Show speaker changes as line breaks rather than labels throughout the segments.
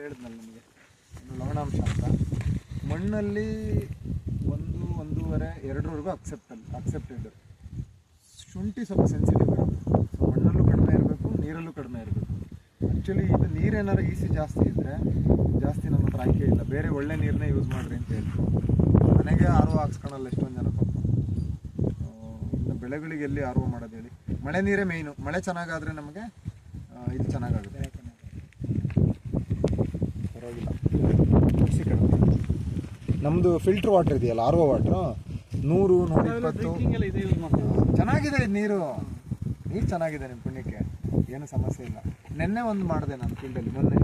ಹೇಳಿದ್ನಲ್ಲ ನಿಮಗೆ ಲವಣಾಂಶ ಅಂತ ಮಣ್ಣಲ್ಲಿ 1, 1.5, 2ವರೆಗೂ ಅಕ್ಸೆಪ್ಟೆಡ್. ಶುಂಠಿ ಸ್ವಲ್ಪ ಸೆನ್ಸಿಟಿವ್ ಇರುತ್ತೆ. ಸೊ ಮಣ್ಣಲ್ಲೂ ಕಡಿಮೆ ಇರಬೇಕು, ನೀರಲ್ಲೂ ಕಡಿಮೆ ಇರಬೇಕು. ಆ್ಯಕ್ಚುಲಿ ಇದು ನೀರೇನಾರು ಈಸಿ ಜಾಸ್ತಿ ಇದ್ದರೆ ಜಾಸ್ತಿ ನಮ್ಮ ಹತ್ರ ಆಯ್ಕೆ ಇಲ್ಲ, ಬೇರೆ ಒಳ್ಳೆ ನೀರನ್ನೇ ಯೂಸ್ ಮಾಡಿರಿ ಅಂತ ಹೇಳ್ತೀವಿ. ಮನೆಗೆ ಆರ್ ಒ ಹಾಕ್ಸ್ಕೊಳಲ್ಲ ಎಷ್ಟೊಂದು ಜನ ಪಾಪ. ಇನ್ನು ಬೆಳೆಗಳಿಗೆ ಎಲ್ಲಿ ಆರ್ ಒ ಮಾಡೋದು ಹೇಳಿ. ಮಳೆ ನೀರೇ ಮೇಯ್ನು. ಮಳೆ ಚೆನ್ನಾಗಾದರೆ ನಮಗೆ ಇದು ಚೆನ್ನಾಗಾಗುತ್ತೆ. ಪರವಾಗಿಲ್ಲ, ಬಿಸಿ ಕಡಿಮೆ. ನಮ್ಮದು ಫಿಲ್ಟ್ರ್ ವಾಟರ್ ಇದೆಯಲ್ಲ, ಆರ್ ಒ ವಾಟ್ರು 100, 120 ಚೆನ್ನಾಗಿದೆ. ಇದು ನೀರು ಚೆನ್ನಾಗಿದೆ. ನಿಮ್ಮ ಪುಣ್ಯಕ್ಕೆ ಏನು ಸಮಸ್ಯೆ ಇಲ್ಲ. ನೆನ್ನೆ ಒಂದು ಮಾಡಿದೆ ನಾನು ಫೀಲ್ಡಲ್ಲಿ, ಮೊನ್ನೆ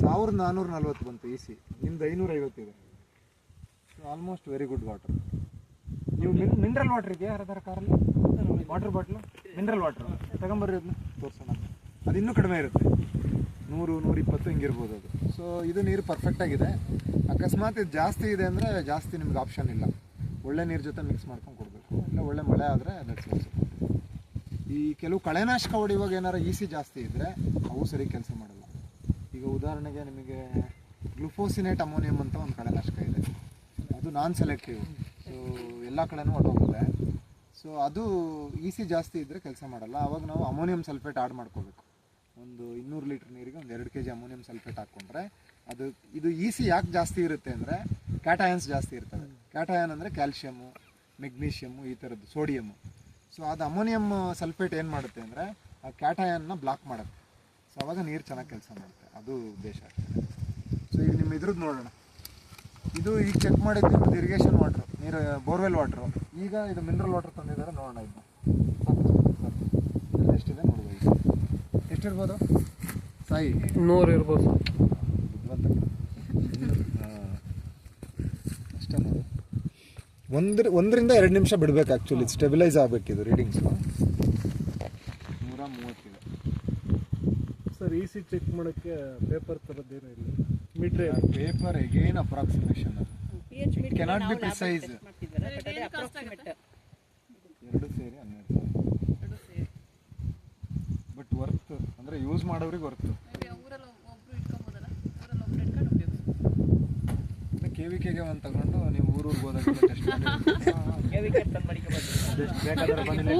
1440 ಬಂತು ಈಸಿ. ನಿಮ್ದು 550 ಇದೆ. So almost very good water. ನೀವು ಮಿನರಲ್ ವಾಟ್ರಿಗೆ ಯಾರಾದಾರ ಕಾರಲ್ಲಿ ವಾಟರ್ ಬಾಟ್ಲು ಮಿನರಲ್ ವಾಟ್ರ್ ತಗೊಂಬರ್ರಿ, ಅದನ್ನ ತೋರಿಸೋಣ. ಅದು ಇನ್ನೂ ಕಡಿಮೆ ಇರುತ್ತೆ, 100, 120 ಹಿಂಗಿರ್ಬೋದು ಅದು. ಸೊ ಇದು ನೀರು ಪರ್ಫೆಕ್ಟಾಗಿದೆ. ಅಕಸ್ಮಾತ್ ಇದು ಜಾಸ್ತಿ ಇದೆ ಅಂದರೆ ಜಾಸ್ತಿ ನಿಮ್ಗೆ ಆಪ್ಷನ್ ಇಲ್ಲ, ಒಳ್ಳೆ ನೀರು ಜೊತೆ ಮಿಕ್ಸ್ ಮಾಡ್ಕೊಂಡು ಕೊಡಬೇಕು. ಇಲ್ಲ ಒಳ್ಳೆ ಮಳೆ ಆದರೆ ದಟ್ಸ್. ಈ ಕೆಲವು ಕಳೆನಾಶಕ ಹೊಡಿಯುವಾಗ ಏನಾರು ಈಸಿ ಜಾಸ್ತಿ ಇದ್ದರೆ ಅವು ಸರಿ ಕೆಲಸ ಮಾಡಲ್ಲ. ಈಗ ಉದಾಹರಣೆಗೆ ನಿಮಗೆ ಗ್ಲುಫೋಸಿನೇಟ್ ಅಮೋನಿಯಂ ಅಂತ ಒಂದು ಕಳೆನಾಶಕ ಇದೆ, ಅದು ನಾನ್ ಸೆಲೆಕ್ಟಿವ್. ಸೊ ಎಲ್ಲ ಕಡೆನೂ ಹೊರಟೋಗುತ್ತೆ. ಸೊ ಅದು ಈಸಿ ಜಾಸ್ತಿ ಇದ್ದರೆ ಕೆಲಸ ಮಾಡಲ್ಲ. ಆವಾಗ ನಾವು ಅಮೋನಿಯಂ ಸಲ್ಫೇಟ್ ಆಡ್ ಮಾಡ್ಕೋಬೇಕು. ಒಂದು 200 ಲೀಟ್ರ್ ನೀರಿಗೆ ಒಂದು 2 kg ಅಮೋನಿಯಂ ಸಲ್ಫೇಟ್ ಹಾಕ್ಕೊಂಡ್ರೆ ಅದು ಇದು ಈಸಿ ಯಾಕೆ ಜಾಸ್ತಿ ಇರುತ್ತೆ ಅಂದರೆ ಕ್ಯಾಟಯನ್ಸ್ ಜಾಸ್ತಿ ಇರ್ತವೆ. ಕ್ಯಾಟಯನ್ ಅಂದರೆ ಕ್ಯಾಲ್ಶಿಯಮ್ಮು, ಮೆಗ್ನೀಷಿಯಮ್ಮು, ಈ ಥರದ್ದು, ಸೋಡಿಯಮ್ಮು. ಸೊ ಅದು ಅಮೋನಿಯಂ ಸಲ್ಫೇಟ್ ಏನು ಮಾಡುತ್ತೆ ಅಂದರೆ ಆ ಕ್ಯಾಟಯನ್ನ ಬ್ಲಾಕ್ ಮಾಡುತ್ತೆ. ಸೊ ಆವಾಗ ನೀರು ಚೆನ್ನಾಗಿ ಕೆಲಸ ಮಾಡುತ್ತೆ, ಅದು ಉದ್ದೇಶ ಆಗ್ತದೆ. ಸೊ ಈಗ ನಿಮ್ಮ ಇದ್ರದ್ದು ನೋಡೋಣ. ಇದು ಈಗ ಚೆಕ್ ಮಾಡಿದ್ದು ಇದು ಇರಿಗೇಷನ್ ವಾಟ್ರು, ನೀರು ಬೋರ್ವೆಲ್ ವಾಟ್ರು. ಈಗ ಇದು ಮಿನರಲ್ ವಾಟರ್ ತಂದಿದ್ದಾರೆ, ನೋಡೋಣ. ಇದನ್ನು ಎಷ್ಟಿದೆ ನೋಡ್ಬೋದು. ಎಷ್ಟಿರ್ಬೋದು ಸಾಯಿ?
100 ಇರ್ಬೋದು.
ಅಷ್ಟೇ ನೋಡಿ. 1ರಿಂದ 2 ನಿಮಿಷ ಬಿಡಬೇಕು. Actually stabilise ಆಗಬೇಕಿದು readings. 130 ಇದೆ
ಸರ್. ಈಸಿ ಚೆಕ್ ಮಾಡೋಕ್ಕೆ ಪೇಪರ್ ಥರದ್ದೇನೂ ಇಲ್ಲ, metre
paper again approximation. Cannot be precise. 2 ಸೇರಿ 12,000. ಬಟ್ ವರ್ತ್ ಅಂದರೆ ಯೂಸ್ ಮಾಡೋರಿಗೆ ವರ್ತ್. KVKಗೆ ಒಂದು ತಗೊಂಡು ನೀವು ಊರಿಗೆ ಹೋದಾಗ ಟೆಸ್ಟ್ ಮಾಡಿ ಬೇಕಾದ್ರೆ ಬಂದು